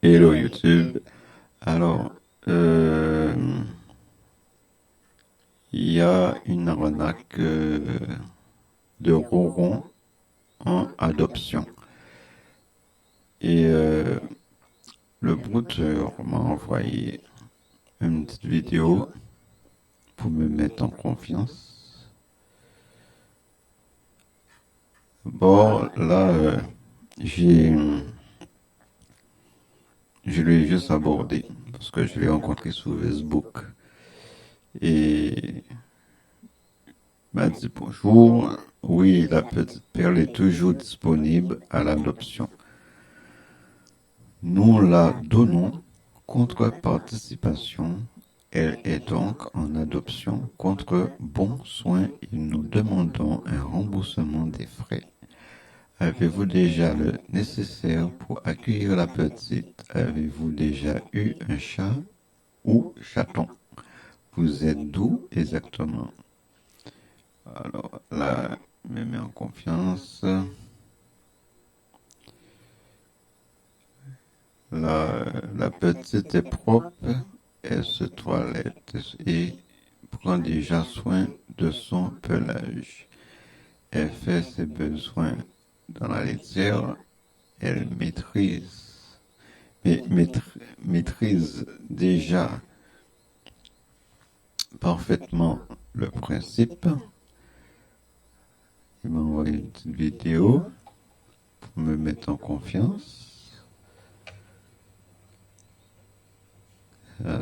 Hello YouTube. Alors, euh, il y a une arnaque de Roron en adoption. Et le brouteur m'a envoyé une petite vidéo pour me mettre en confiance. Bon, là, j'ai, je l'ai juste abordé parce que je l'ai rencontré sur Facebook et m'a dit bonjour. Oui, la petite perle est toujours disponible à l'adoption. Nous la donnons contre participation. Elle est donc en adoption contre bons soins et nous demandons un remboursement des frais. Avez-vous déjà le nécessaire pour accueillir la petite? Avez-vous déjà eu un chat ou chaton? Vous êtes d'où exactement? Alors là, je me mets en confiance. La petite est propre, elle se toilette et prend déjà soin de son pelage. Elle fait ses besoins dans la litière, elle maîtrise déjà parfaitement le principe. Il m'a envoyé une petite vidéo pour me mettre en confiance.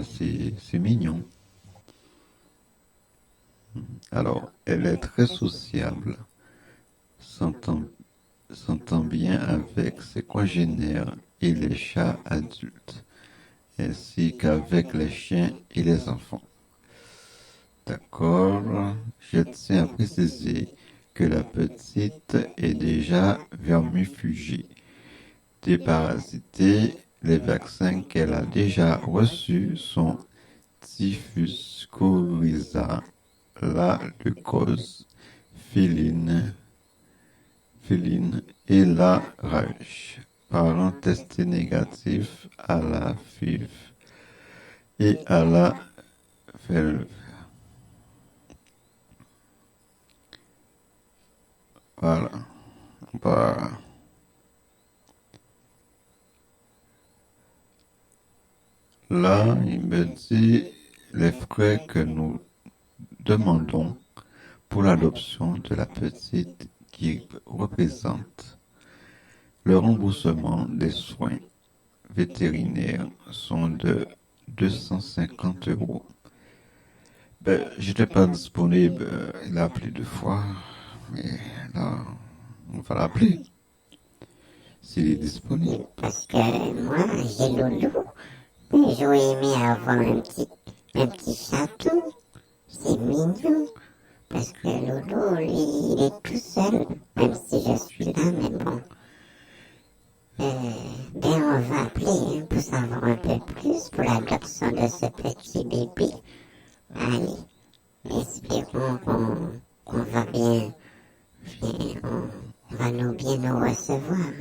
C'est mignon. Alors, elle est très sociable, s'entend bien avec ses congénères et les chats adultes, ainsi qu'avec les chiens et les enfants. D'accord, je tiens à préciser que la petite est déjà vermifugée, déparasitée. Les vaccins qu'elle a déjà reçus sont typhus coryza, la leucose féline et la rage. Parents testés négatifs à la FIV et à la FELV. Voilà. Bah, là, il me dit les frais que nous demandons pour l'adoption de la petite qui représente le remboursement des soins vétérinaires sont de 250 euros. Ben, j'étais pas disponible, il a appelé 2 fois, mais là, on va l'appeler s'il est disponible. Parce que moi, j'ai Loulou, mais j'aurais aimé avoir un petit chaton. C'est mignon. Parce que Loulou, lui, il est tout seul, même si je suis là, mais bon. Ben, on va appeler pour savoir un peu plus pour l'adoption de ce petit bébé. Allez, espérons qu'on va on va bien nous recevoir.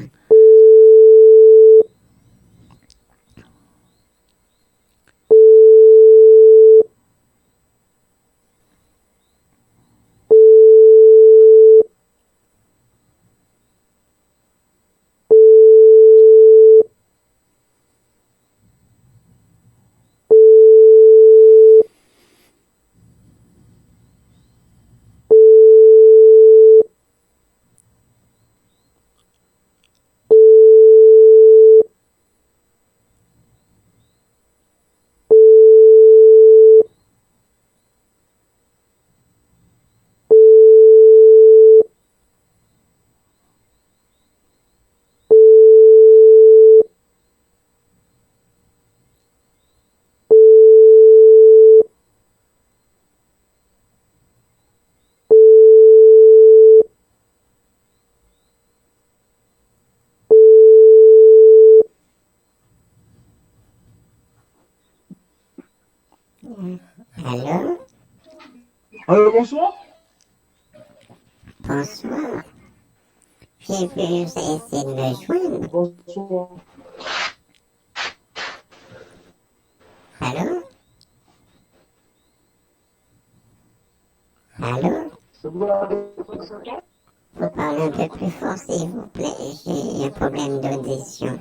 Allô? Allô, bonsoir. Bonsoir. J'ai vu, vous avez essayé de me joindre. Bonsoir. Faut parler un peu plus fort, s'il vous plaît. J'ai un problème d'audition.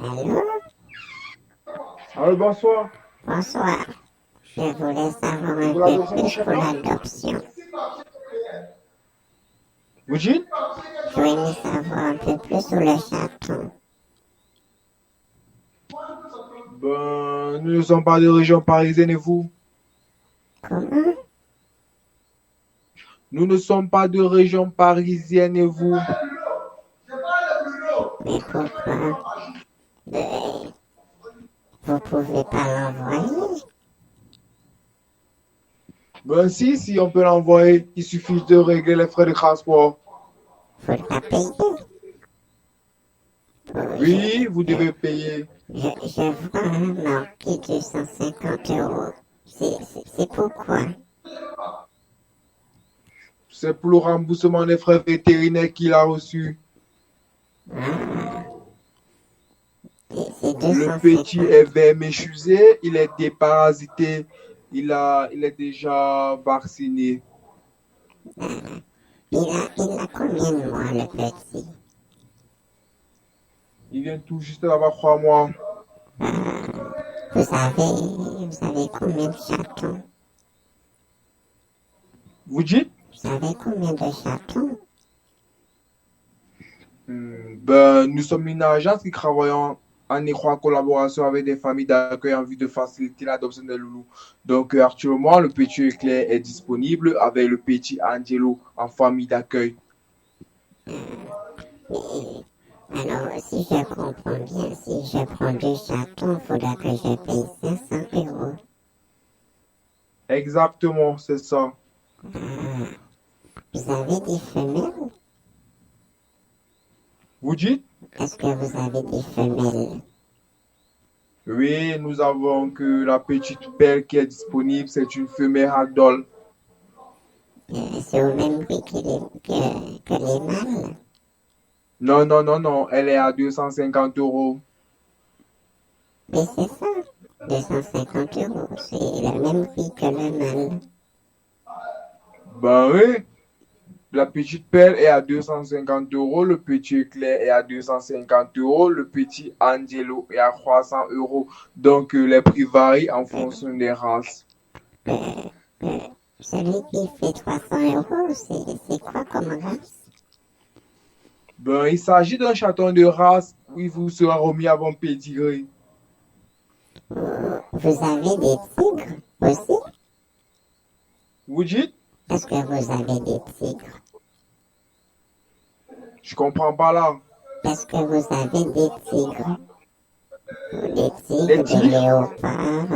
Allô? Allô, bonsoir. Bonsoir. Je voulais savoir un peu plus pour l'adoption. Vous dites? Je voulais savoir un peu plus sur le chaton. Ben, nous ne sommes pas de région parisienne et vous? Comment? Nous ne sommes pas de région parisienne et vous? Mais pourquoi? Ben, vous pouvez pas l'envoyer? Ben si, on peut l'envoyer. Il suffit de régler les frais de transport. Faut la payer. Oui, vous devez payer. Je vois marqué 250 euros. C'est pourquoi? C'est pour le remboursement des frais vétérinaires qu'il a reçus. Ah, c'est Le petit 250. est verméchusé, il est déparasité, il est déjà vacciné. Il a combien de mois, le petit? Il vient tout juste d'avoir 3 mois. Vous savez combien de chatons? Vous dites? Vous savez combien de chatons? Ben, nous sommes une agence qui travaille en étroite collaboration avec des familles d'accueil en vue de faciliter l'adoption des loulous. Donc, actuellement, le petit éclair est disponible avec le petit Angelo en famille d'accueil. Mais, alors, si je comprends bien, si je prends 2 chatons, il faudra que je paye 500 euros. Exactement, c'est ça. Vous avez des femelles? Vous dites? Est-ce que vous avez des femelles? Oui, nous avons que la petite perle qui est disponible, c'est une femelle ragdoll. C'est au même prix que les mâles? Non, elle est à 250 euros. Mais c'est ça, 250 euros, c'est le même prix que le mâle. Ben oui, la petite perle est à 250 euros, le petit éclair est à 250 euros, le petit Angelo est à 300 euros. Donc les prix varient en fonction des races. Celui qui fait 300 euros, c'est quoi comme race? Ben, il s'agit d'un chaton de race où il vous sera remis avant pédigré. Vous avez des tigres aussi? Vous dites? Est-ce que vous avez des tigres? Je comprends pas là. Est-ce que vous avez des tigres? Des Des tigres, des tigres? léopards,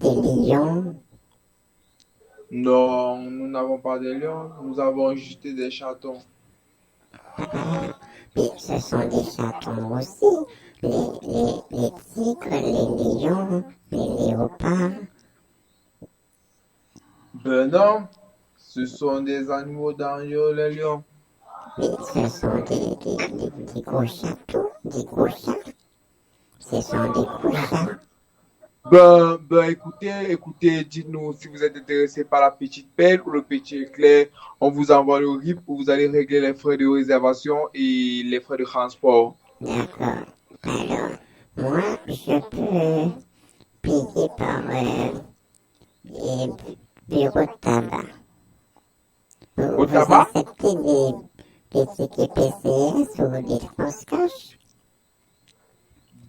des lions? Non, nous n'avons pas de lions, nous avons juste des chatons. Puis ce sont des chatons aussi. Les tigres, les lions, les léopards. Ben non, ce sont des animaux dangereux, les lions. Mais ce sont des gros chatons, des gros chats. Ce sont des gros chats. Écoutez, dites-nous si vous êtes intéressé par la petite pelle ou le petit éclair. On vous envoie le RIP où vous allez régler les frais de réservation et les frais de transport. D'accord. Alors, moi, je peux payer par les bureaux de tabac. Au Vous tabac? acceptez des tickets PCS ou des transcash?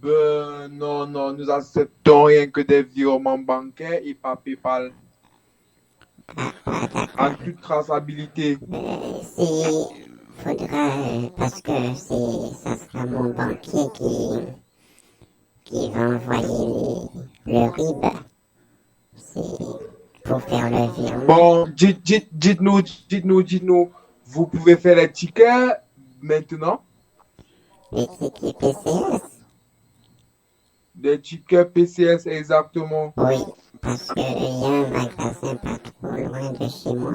Ben non, non, nous acceptons rien que des virements bancaires et pas PayPal. Ah, d'accord. En toute traçabilité. Faudra, parce que ça sera mon banquier qui va envoyer le RIB. C'est pour faire le virement. Bon, dites-nous. Vous pouvez faire les tickets maintenant? Les tickets PCS? Des tickets PCS exactement. Oui, parce qu'il y a un magasin pas trop loin de chez moi.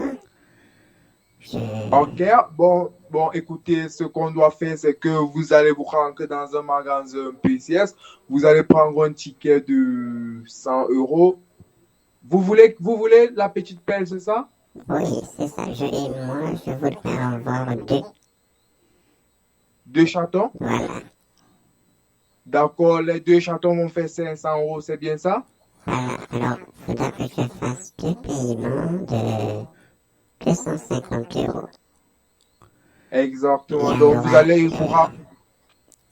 Ok, bon, écoutez, ce qu'on doit faire, c'est que vous allez vous rentrer dans un magasin PCS, vous allez prendre un ticket de 100 euros. Vous voulez la petite pelle, c'est ça? Oui, c'est ça. Moi, je voudrais en avoir deux. 2 chatons? Voilà. D'accord, les 2 chatons vont faire 500 euros, c'est bien ça? Voilà. Alors, il faudra que je fasse deux paiements de 250 euros. Exactement. Il y Donc, aura vous allez vous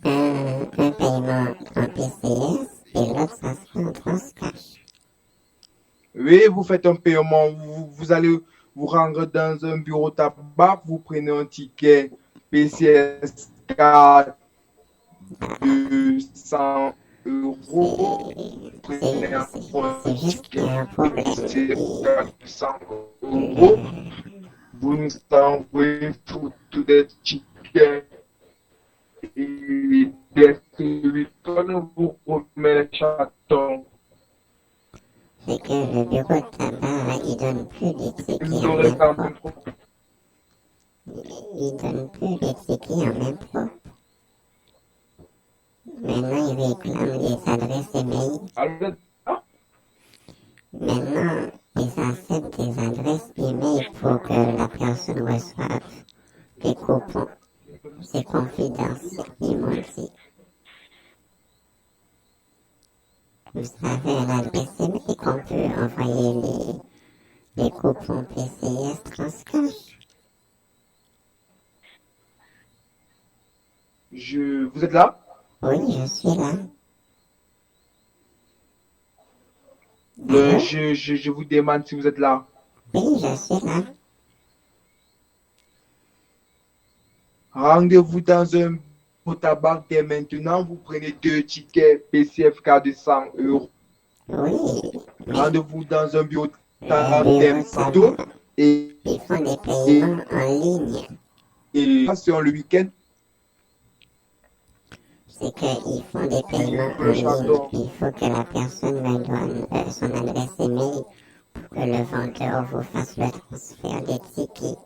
un paiement en PCS et l'autre, ça sera en transcash. Oui, vous faites un paiement, vous allez vous rendre dans un bureau tabac, vous prenez un ticket PCS card de 100 euros, vous prenez encore un C'est juste qu'il ticket y a un problème. PCS card de 100 euros, vous nous envoyez tous les tickets et des tonnes, vous remettez les chatons. C'est que le bureau de tabac, il donne plus des tickets Vous en aurez main ça propre. Il donne plus des tickets en main propre. Maintenant, il réclame des adresses email. Maintenant, ils acceptent des adresses email pour que la personne reçoive des coupons. C'est confidentiel, ils m'ont dit. Vous savez, l'adresse email qu'on peut envoyer les coupons PCS Transcash. Vous êtes là? Oui, je suis là. Je vous demande si vous êtes là. Oui, je suis là. Rendez-vous dans un tabac dès maintenant. Vous prenez 2 tickets PCFK de 100 euros. Oui, Rendez-vous dans un bureau les tabac bureaux dès de maintenant. tabac, Et, ils font des et, paiements en ligne. et sur le week-end. C'est qu'ils font des paiements en ligne. Il faut que la personne me donne son adresse email pour que le vendeur vous fasse le transfert des tickets.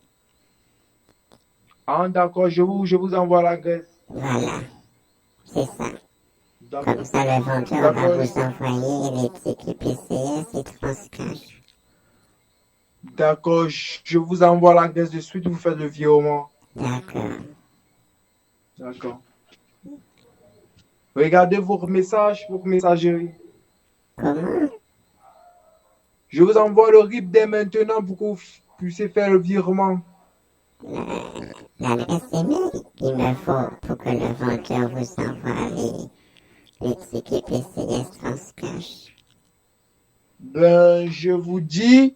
Ah, d'accord, je vous envoie l'adresse. Voilà, c'est ça. D'accord. Comme ça, le vendeur va vous envoyer les tickets PCS et Transcash. D'accord, je vous envoie l'adresse de suite. Vous faites le virement. D'accord. D'accord. Regardez vos messages, vos messageries. Comment? Je vous envoie le RIP dès maintenant pour que vous puissiez faire le virement. L'adresse email qu'il me faut pour que le vendeur vous envoie les tickets PCS Transcash. Ben, je vous dis,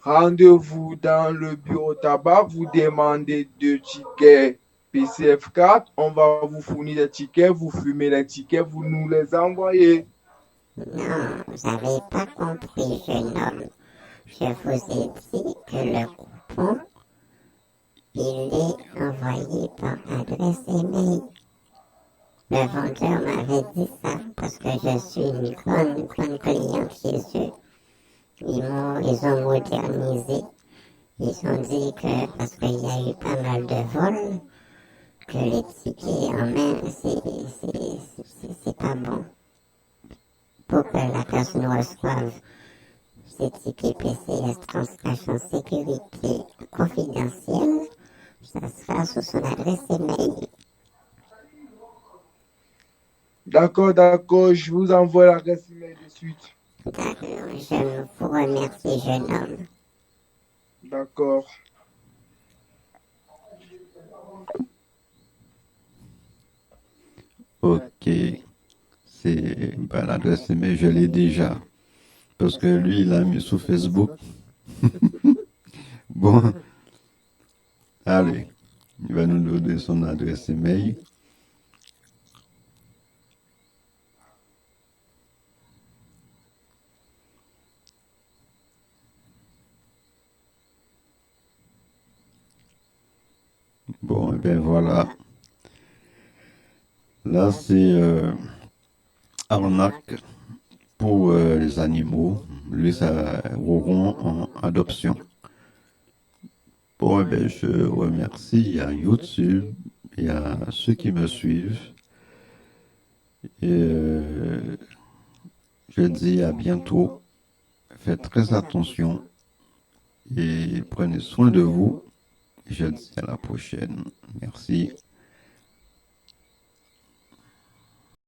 rendez-vous dans le bureau tabac, vous demandez 2 tickets PCF4, on va vous fournir des tickets, vous fumez les tickets, vous nous les envoyez. Non, vous n'avez pas compris, jeune homme. je vous ai dit que le coupon, il est envoyé par adresse email. Le vendeur m'avait dit ça parce que je suis une grande cliente chez eux. Ils ont modernisé. Ils ont dit que parce qu'il y a eu pas mal de vols, que les tickets en main, c'est pas bon. Pour que la personne reçoive ces tickets PCS transcash en sécurité confidentielle, ça sera sous son adresse email. D'accord, d'accord, je vous envoie l'adresse email de suite. D'accord, je vous remercie, jeune homme. D'accord. Ok, c'est l'adresse email, je l'ai déjà. Parce que lui, il l'a mis sur Facebook. Bon, allez, il va nous donner son adresse email. Bon, et bien voilà. Là, c'est arnaque pour les animaux. Lui, ça auront en adoption. Bon, eh bien, je remercie à YouTube et à ceux qui me suivent. Et je dis à bientôt. Faites très attention et prenez soin de vous. Je dis à la prochaine. Merci.